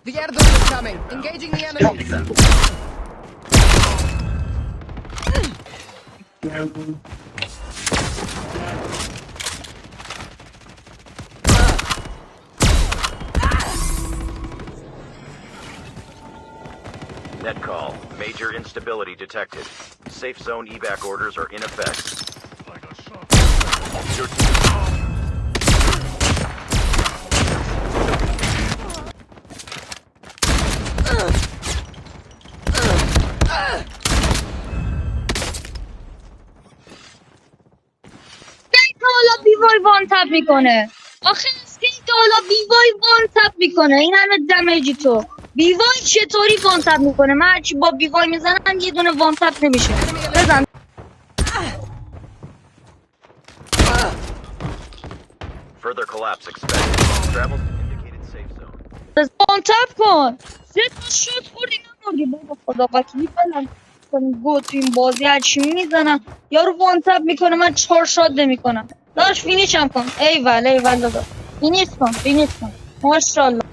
The airdrop is coming. Engaging the enemy. Net call. Major instability detected. Safe zone evac orders are in effect. Your حالا بیوای وان تپ میکنه. آخه اسکین که حالا بیوای وان تپ میکنه. این همه دمیجی تو بیوای چطوری وان تپ میکنه؟ من هرچی با بیوای میزنم یه دونه وان تپ نمیشه. بزن further collapse expected. Travel to indicated safe zone. وان تپ کن. سه تا شوت خوردی نموردی. بابا خدا وکیلی بلند گو تو این بازی هرچی میزنم یارو وان تپ میکنه من 4 شات نمیکنم. داش فینیشم کن. ایول ایول دادا. فینیش کن ماشاءالله.